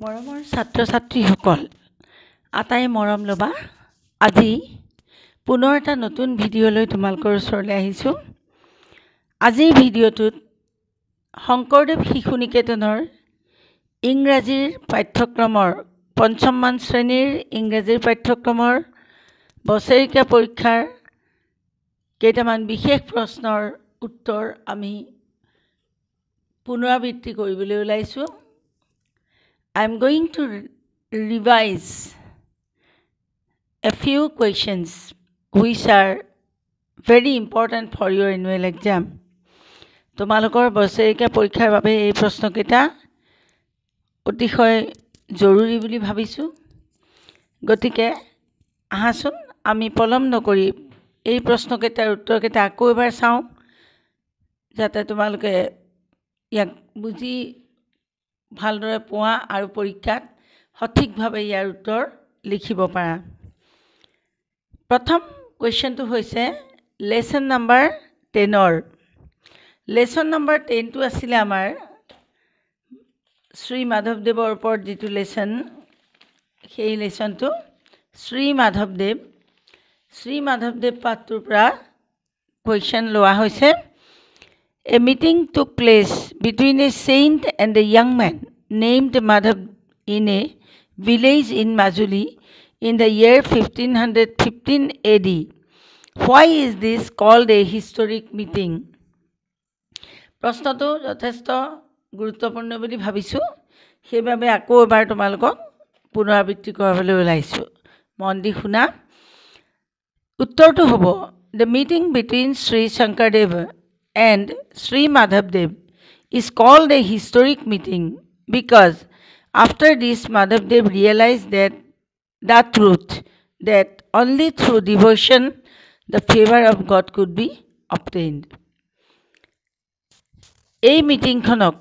মৰমৰ ছাত্ৰ ছাত্ৰীসকল আটাই মৰম ল'বা আজি পুনৰ এটা নতুন ভিডিঅ'লৈ তোমালোকৰ ওচৰলৈ আহিছোঁ। আজিৰ ভিডিঅ'টোত শংকৰদেৱ শিশু নিকেতনৰ ইংৰাজীৰ পাঠ্যক্ৰমৰ পঞ্চমমান শ্ৰেণীৰ ইংৰাজীৰ পাঠ্যক্ৰমৰ বছৰেকীয়া পৰীক্ষাৰ কেইটামান বিশেষ প্ৰশ্নৰ উত্তৰ আমি পুনৰাবৃত্তি কৰিবলৈ ওলাইছোঁ। I am going to revise a few questions which are very important for your annual exam. তোমালোকৰ বছৰেকীয়া পৰীক্ষাৰ বাবে এই প্ৰশ্নকেইটা অতিশয় জৰুৰী বুলি ভাবিছোঁ। গতিকে আহাচোন আমি পলম নকৰি এই প্ৰশ্নকেইটাৰ উত্তৰকেইটা আকৌ এবাৰ চাওঁ, যাতে তোমালোকে ইয়াক বুজি ভালদৰে পোৱা আৰু পৰীক্ষাত সঠিকভাৱে ইয়াৰ উত্তৰ লিখিব পাৰা। প্ৰথম কুৱেশ্যনটো হৈছে লেচন নাম্বাৰ 10ৰ। লেচন নাম্বাৰ 10টো আছিলে আমাৰ শ্ৰী মাধৱদেৱৰ ওপৰত যিটো লেচন, সেই লেচনটো শ্ৰী মাধৱদেৱ পাঠটোৰ পৰা কুৱেশ্যন লোৱা হৈছে। A meeting took place between a saint and a young man named Madhav in a village in Majuli in the year 1515 AD. Why is this called a historic meeting? প্ৰশ্নটো যথেষ্ট গুৰুত্বপূৰ্ণ বুলি ভাবিছোঁ, সেইবাবে আকৌ এবাৰ তোমালোকক পুনৰাবৃত্তি কৰাবলৈ ওলাইছোঁ। মন দি শুনা। উত্তৰটো হ'ব The meeting between Sri Shankardev and Sri Madhavdev is called a historic meeting because after this Madhavdev realized that the truth that only through devotion the favor of God could be obtained. এই মিটিংখনক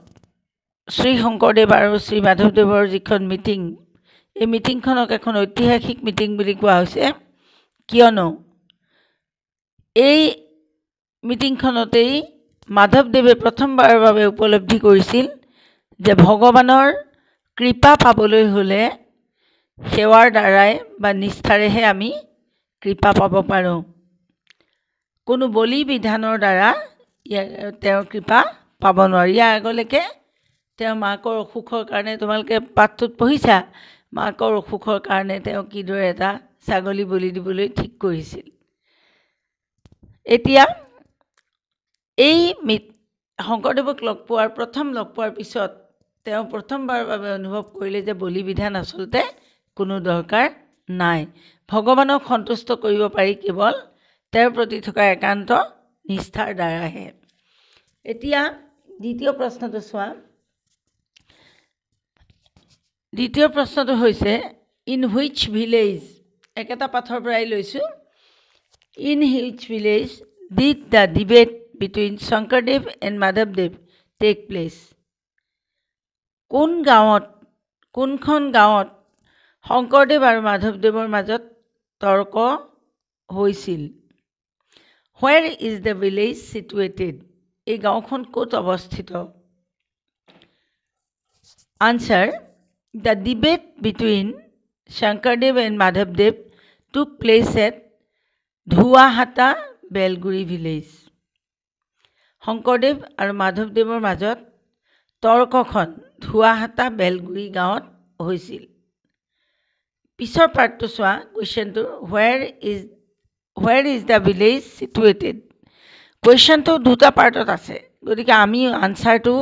শ্ৰী শংকৰদেৱ আৰু শ্ৰী মাধৱদেৱৰ যিখন meeting, এই মিটিংখনক এখন ঐতিহাসিক meeting বুলি কোৱা হৈছে, কিয়নো এই মিটিংখনতেই মাধৱদেৱে প্ৰথমবাৰৰ বাবে উপলব্ধি কৰিছিল যে ভগৱানৰ কৃপা পাবলৈ হ'লে সেৱাৰ দ্বাৰাই বা নিষ্ঠাৰেহে আমি কৃপা পাব পাৰোঁ। কোনো বলি বিধানৰ দ্বাৰা তেওঁৰ কৃপা পাব নোৱাৰি। ইয়াৰ আগলৈকে তেওঁ মাকৰ অসুখৰ কাৰণে, তোমালোকে পাঠটোত পঢ়িছা, মাকৰ অসুখৰ কাৰণে তেওঁ কিদৰে এটা ছাগলী বলি দিবলৈ ঠিক কৰিছিল। এতিয়া এই শংকৰদেৱক প্ৰথম লগ পোৱাৰ পিছত তেওঁ প্ৰথমবাৰৰ বাবে অনুভৱ কৰিলে যে বলি বিধান আচলতে কোনো দৰকাৰ নাই, ভগৱানক সন্তুষ্ট কৰিব পাৰি কেৱল তেওঁৰ প্ৰতি থকা একান্ত নিষ্ঠাৰ দ্বাৰাহে। এতিয়া দ্বিতীয় প্ৰশ্নটো চোৱা। দ্বিতীয় প্ৰশ্নটো হৈছে ইন হুইচ ভিলেজ, একেটা পাঠৰ পৰাই লৈছোঁ। In which village did the debate between Sankardev and মাধৱদেৱ টেক প্লেচ। কোনখন গাঁৱত শংকৰদেৱ আৰু মাধৱদেৱৰ মাজত তৰ্ক হৈছিল? Where is the village situated? এই গাঁওখন ক'ত অৱস্থিত? Answer: The debate between Shankardev and Madhavdev took place at Dhuahata Belguri village. Sankardev আৰু মাধৱদেৱৰ মাজত তৰ্কখন ধুৱাহাটা বেলগুৰি গাঁৱত হৈছিল। পিছৰ পাৰ্টটো চোৱা কুৱেশ্যনটো, where is the village situated? কুৱেশ্যনটো দুটা পাৰ্টত আছে, গতিকে আমি আনচাৰটো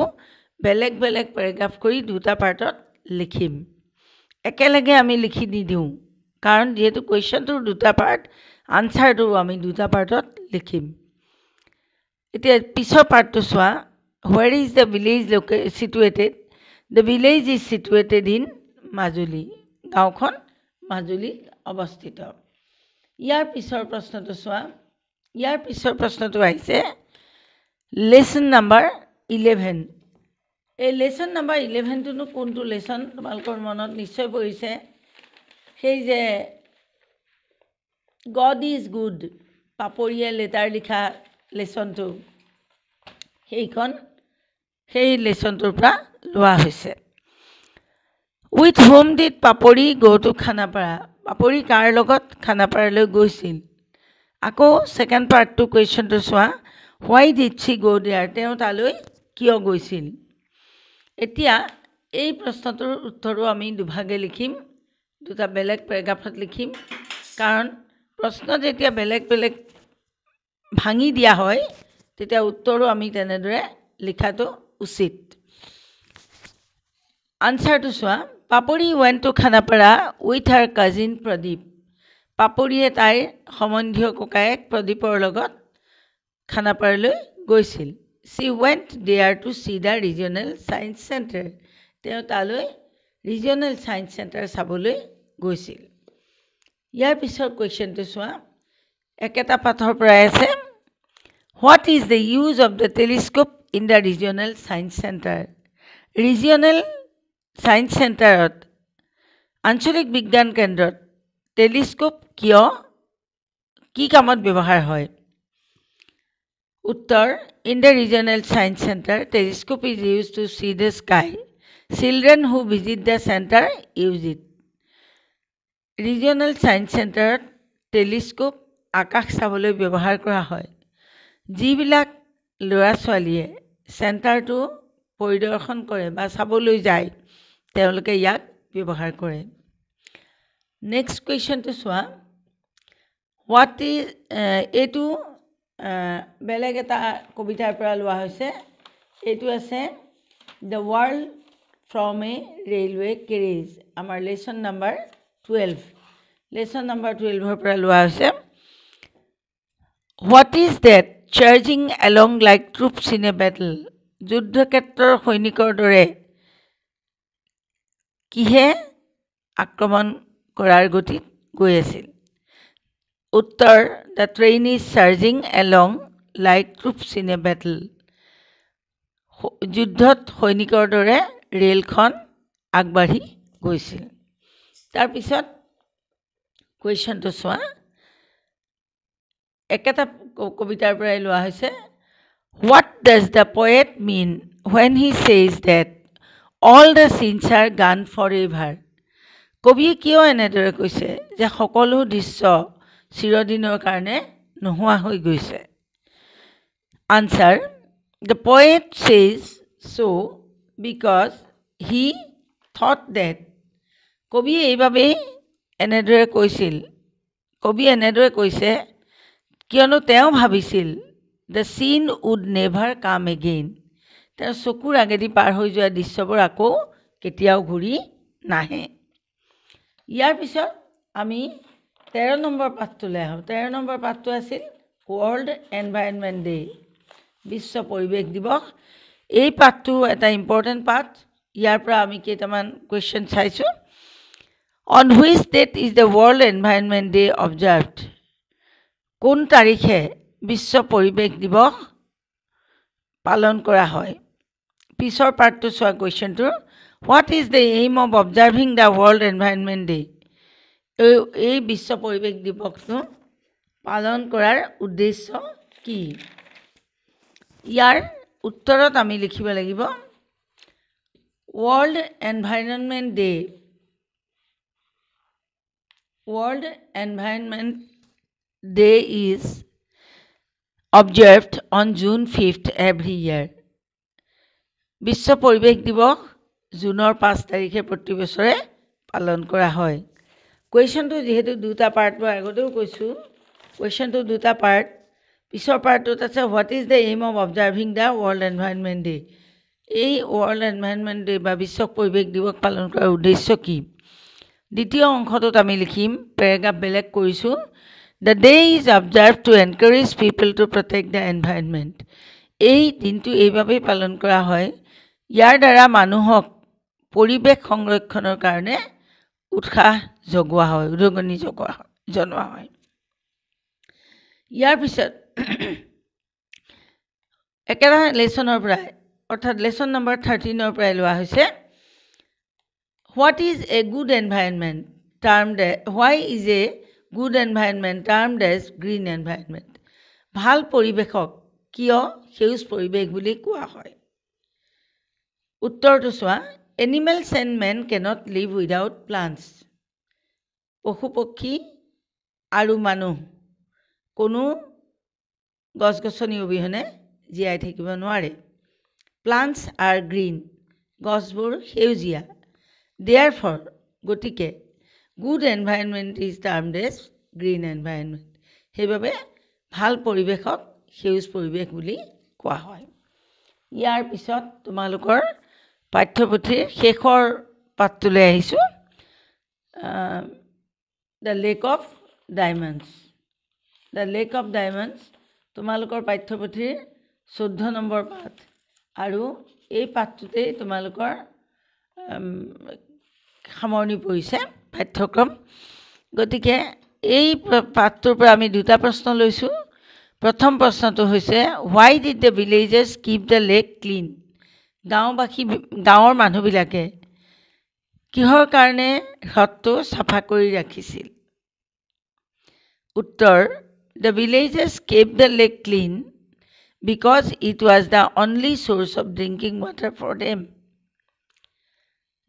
বেলেগ বেলেগ পেৰাগ্ৰাফ কৰি দুটা পাৰ্টত লিখিম। একেলগে আমি লিখি নিদিওঁ, কাৰণ যিহেতু কুৱেশ্যনটোৰ দুটা পাৰ্ট, আনচাৰটো আমি দুটা পাৰ্টত লিখিম। এতিয়া পিছৰ পাৰ্টটো চোৱা। Where is the village situated? The village is situated in Majuli. গাঁওখন মাজুলীত অৱস্থিত। ইয়াৰ পিছৰ প্ৰশ্নটো চোৱা। ইয়াৰ পিছৰ প্ৰশ্নটো আহিছে লেচন নাম্বাৰ 11। এই লেচন নাম্বাৰ 11টোনো কোনটো লেচন? তোমালোকৰ মনত নিশ্চয় পৰিছে, সেই যে গড ইজ গুড, পাপৰিয়ে লেটাৰ লিখা লেচনটো, সেই লেচনটোৰ পৰা লোৱা হৈছে। With whom did Papori go to Khanapara Papori কাৰ লগত খানাপাৰালৈ গৈছিল আকৌ ছেকেণ্ড পাৰ্টটো কুৱেশ্যনটো চোৱা হোৱাই ডিড শ্বি গো দেয়াৰ তেওঁ তালৈ কিয় গৈছিল এতিয়া এই প্ৰশ্নটোৰ উত্তৰো আমি দুভাগে লিখিম দুটা বেলেগ পেৰাগ্ৰাফত লিখিম কাৰণ প্ৰশ্ন যেতিয়া বেলেগ বেলেগ ভাঙি দিয়া হয় তেতিয়া উত্তৰো আমি তেনেদৰে লিখাটো উচিত আনসাৰটো চোৱা Papori went to Khanapara with her cousin Pradip পাপৰিয়ে তাইৰ সম্বন্ধীয় ককায়েক প্ৰদীপৰ লগত খানাপাৰালৈ গৈছিল she went there to see the regional science centre তেওঁ তালৈ ৰিজনেল ছায়েন্স চেণ্টাৰ চাবলৈ গৈছিল ইয়াৰ পিছৰ কুৱেশ্যনটো চোৱা একেটা পাঠৰ পৰাই আছে what is the use of the telescope in the regional science centre regional science চেণ্টাৰত আঞ্চলিক বিজ্ঞান কেন্দ্ৰত টেলিস্কোপ কিয় কি কামত ব্যৱহাৰ হয় উত্তৰ in the regional science centre telescope is use to see the sky children who visit the centre use it regional science চেণ্টাৰত টেলিস্কোপ আকাশ চাবলৈ ব্যৱহাৰ কৰা হয় যিবিলাক ল'ৰা ছোৱালীয়ে চেণ্টাৰটো পৰিদৰ্শন কৰে বা চাবলৈ যায় তেওঁলোকে ইয়াক ব্যৱহাৰ কৰে নেক্সট কুৱেশ্যনটো চোৱা হোৱাট ইজ এইটো বেলেগ এটা কবিতাৰ পৰা লোৱা হৈছে এইটো আছে the world from a railway carriage আমাৰ লেচন নাম্বাৰ 12 পৰা লোৱা হৈছে what is that charging along like troops in a battle যুদ্ধক্ষেত্ৰৰ সৈনিকৰ দৰে কিহে আক্ৰমণ কৰাৰ গতিত গৈ আছিল উত্তৰ the train is charging along like troops in a battle যুদ্ধত সৈনিকৰ দৰে ৰেলখন আগবাঢ়ি গৈছিল তাৰপিছত কুৱেশ্যনটো চোৱা একেটা কবিতাৰ পৰাই লোৱা হৈছে what does the poet mean when he says that all the sins are gone for ever কবিয়ে কিয় এনেদৰে কৈছে যে সকলো দৃশ্য চিৰদিনৰ কাৰণে নোহোৱা হৈ গৈছে answer the poet says so' because he thought that কবিয়ে এইবাবেই এনেদৰে কৈছে কিয়নো তেওঁ ভাবিছিল দ্য চিন উড নেভাৰ কাম এগেইন তেওঁৰ চকুৰ আগেদি পাৰ হৈ যোৱা দৃশ্যবোৰ আকৌ কেতিয়াও ঘূৰি নাহে ইয়াৰ পিছত আমি 13 নম্বৰ পাঠটোলৈ আহোঁ 13 নম্বৰ পাঠটো আছিল ৱৰ্ল্ড এনভাইৰনমেণ্ট ডে বিশ্ব পৰিৱেশ দিৱস এই পাঠটো এটা ইম্পৰ্টেণ্ট পাঠ ইয়াৰ পৰা আমি কেইটামান কুৱেশ্যন চাইছোঁ on which date is the world environment day observed কোন তাৰিখে বিশ্ব পৰিৱেশ দিৱস পালন কৰা হয় পিছৰ পাৰ্টটো চোৱা কুৱেশ্যনটোৰ what is the aim of observing the world environment day এই বিশ্ব পৰিৱেশ দিৱসটো পালন কৰাৰ উদ্দেশ্য কি ইয়াৰ উত্তৰত আমি লিখিব লাগিব world environment day is observed on June 5th every year. বিশ্ব পৰিৱেশ দিৱস জুনৰ 5 তাৰিখে প্ৰতি বছৰে পালন কৰা হয় কুৱেশ্যনটো যেহেতু দুটা পাৰ্ট মই আগতেও কৈছোঁ কুৱেশ্যনটো দুটা পাৰ্ট পিছৰ পাৰ্টটোত আছে what is the aim of observing the world environment day এই ৱৰ্ল্ড এনভাইৰনমেণ্ট ডে বা বিশ্ব পৰিৱেশ দিৱস পালন কৰাৰ উদ্দেশ্য কি দ্বিতীয় অংশটোত আমি লিখিম পেৰাগ্ৰাফ বেলেগ কৰিছোঁ the day is observe to encourage people to protect the environment এই দিনটো এইবাবেই পালন কৰা হয় ইয়াৰ দ্বাৰা মানুহক পৰিৱেশ সংৰক্ষণৰ কাৰণে উৎসাহ জনোৱা হয় ইয়াৰ পিছত একেটা লেচনৰ পৰাই অৰ্থাৎ লেচন নম্বৰ 13 পৰাই লোৱা হৈছে what is a good environment termed why is a good environment termed as green environment ভাল পৰিৱেশক কিয় সেউজ পৰিৱেশ বুলি কোৱা হয় উত্তৰটো চোৱা Animals and men cannot live without plants. পশু পক্ষী আৰু মানুহ কোনো গছ-গছনি অবিহনে জীয়াই থাকিব নোৱাৰে। Plants are green. গছবোৰ সেউজীয়া। Therefore, গতিকে good environment is termed as green environment. সেইবাবে ভাল পৰিৱেশক সেউজ পৰিৱেশ বুলি কোৱা হয়। ইয়াৰ পিছত তোমালোকৰ পাঠ্যপুথিৰ শেষৰ পাঠটোলৈ আহিছোঁ। The Lake of Diamonds. The Lake of Diamonds তোমালোকৰ পাঠ্যপুথিৰ 14 নম্বৰ পাঠ আৰু এই পাঠটোতেই তোমালোকৰ সামৰণি পৰিছে পাঠ্যক্ৰম। গতিকে এই পাঠটোৰ পৰা আমি দুটা প্ৰশ্ন লৈছোঁ। প্ৰথম প্ৰশ্নটো হৈছে Why did the villagers keep the lake clean? গাঁৱৰ মানুহবিলাকে কিহৰ কাৰণে হ্ৰদটো চাফা কৰি ৰাখিছিল? উত্তৰ The villagers kept the lake clean because it was the only source of drinking water for them.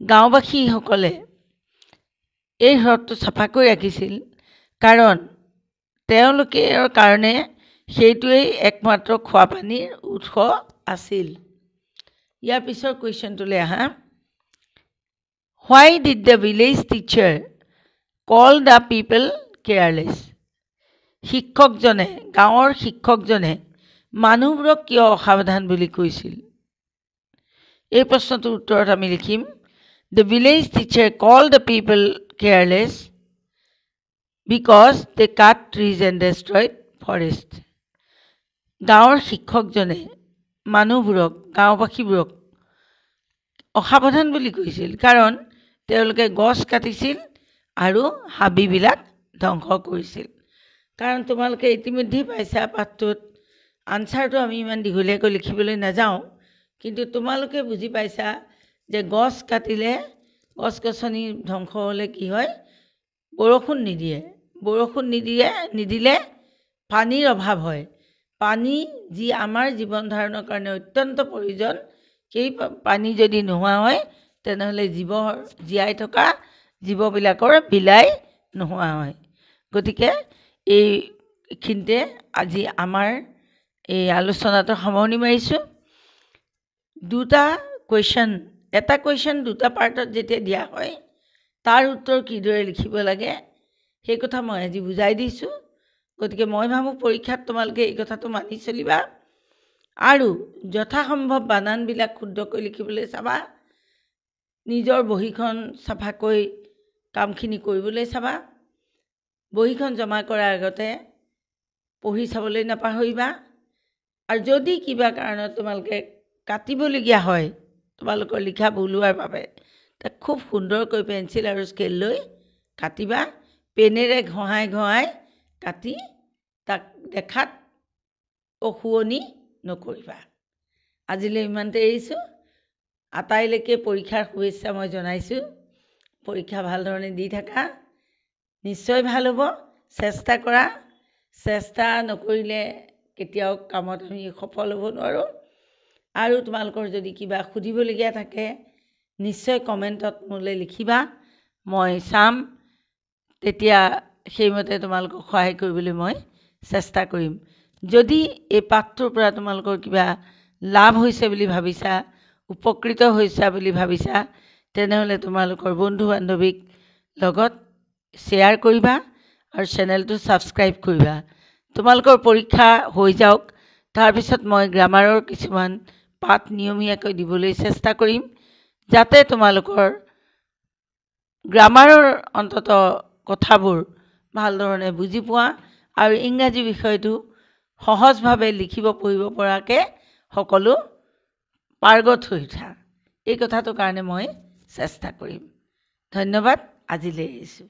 গাঁওবাসীসকলে এই হ্ৰদটো চাফা কৰি ৰাখিছিল কাৰণ তেওঁলোকৰ কাৰণে সেইটোৱেই একমাত্ৰ খোৱা পানীৰ উৎস আছিল। ইয়াৰ পিছৰ কুৱেশ্যনটোলৈ আহা। Why did the village teacher call the people careless? শিক্ষকজনে গাঁৱৰ শিক্ষকজনে মানুহবোৰক কিয় অসাৱধান বুলি কৈছিল? এই প্ৰশ্নটোৰ উত্তৰত আমি লিখিম The village teacher called the people careless because they cut trees and destroyed forest. গাঁৱৰ শিক্ষকজনে মানুহবোৰক গাঁওবাসীবোৰক অসাৱধান বুলি কৈছিল কাৰণ তেওঁলোকে গছ কাটিছিল আৰু হাবিবিলাক ধ্বংস কৰিছিল। কাৰণ তোমালোকে ইতিমধ্যেই পাইছা পাঠটোত আনচাৰটো আমি ইমান দীঘলীয়াকৈ লিখিবলৈ নাযাওঁ, কিন্তু তোমালোকে বুজি পাইছা যে গছ কাটিলে গছ-গছনি ধ্বংস হ'লে কি হয়? বৰষুণ নিদিলে পানীৰ অভাৱ হয়। পানী যি আমাৰ জীৱন ধাৰণৰ কাৰণে অত্যন্ত প্ৰয়োজন, সেই পানী যদি নোহোৱা হয় তেনেহ'লে জীয়াই থকা জীৱবিলাকৰ বিলাই নোহোৱা হয়। গতিকে এইখিনিতে আজি আমাৰ এই আলোচনাটো সামৰণি মাৰিছোঁ। এটা কুৱেশ্যন দুটা পাৰ্টত যেতিয়া দিয়া হয় তাৰ উত্তৰ কিদৰে লিখিব লাগে সেই কথা মই আজি বুজাই দিছোঁ। গতিকে মই ভাবোঁ পৰীক্ষাত তোমালোকে এই কথাটো মানি চলিবা আৰু যথাসম্ভৱ বানানবিলাক শুদ্ধকৈ লিখিবলৈ চাবা। নিজৰ বহীখন চাফাকৈ কামখিনি কৰিবলৈ চাবা। বহীখন জমা কৰাৰ আগতে পঢ়ি চাবলৈ নাপাহৰিবা। আৰু যদি কিবা কাৰণত তোমালোকে কাটিবলগীয়া হয় তোমালোকৰ লিখা ভুল হোৱাৰ বাবে, তাক খুব সুন্দৰকৈ পেঞ্চিল আৰু স্কেল লৈ কাটিবা। পেনেৰে ঘঁহাই কাটি তাক দেখাত অশুৱনি নকৰিবা। আজিলৈ ইমানতে এৰিছোঁ। আটাইলৈকে পৰীক্ষাৰ শুভেচ্ছা মই জনাইছোঁ। পৰীক্ষা ভালধৰণে দি থাকা, নিশ্চয় ভাল হ'ব। চেষ্টা কৰা। চেষ্টা নকৰিলে কেতিয়াও কামত আমি সফল হ'ব নোৱাৰোঁ। আৰু তোমালোকৰ যদি কিবা সুধিবলগীয়া থাকে নিশ্চয় কমেণ্টত মোলৈ লিখিবা, মই চাম। তেতিয়া সেইমতে তোমালোকক সহায় কৰিবলৈ মই চেষ্টা কৰিম। যদি এই পাঠটোৰ পৰা তোমালোকৰ কিবা লাভ হৈছে বুলি ভাবিছা, উপকৃত হৈছা বুলি ভাবিছা, তেনেহ'লে তোমালোকৰ বন্ধু বান্ধৱীক লগত শ্বেয়াৰ কৰিবা আৰু চেনেলটো ছাবস্ক্ৰাইব কৰিবা। তোমালোকৰ পৰীক্ষা হৈ যাওক, তাৰপিছত মই গ্ৰামাৰৰ কিছুমান পাঠ নিয়মীয়াকৈ দিবলৈ চেষ্টা কৰিম, যাতে তোমালোকৰ গ্ৰামাৰৰ অন্ততঃ কথাবোৰ ভালধৰণে বুজি পোৱা আৰু ইংৰাজী বিষয়টো সহজভাৱে লিখিব পঢ়িব পৰাকৈ সকলো পাৰ্গত হৈ উঠা। এই কথাটোৰ কাৰণে মই চেষ্টা কৰিম। ধন্যবাদ। আজিলৈ এৰিছোঁ।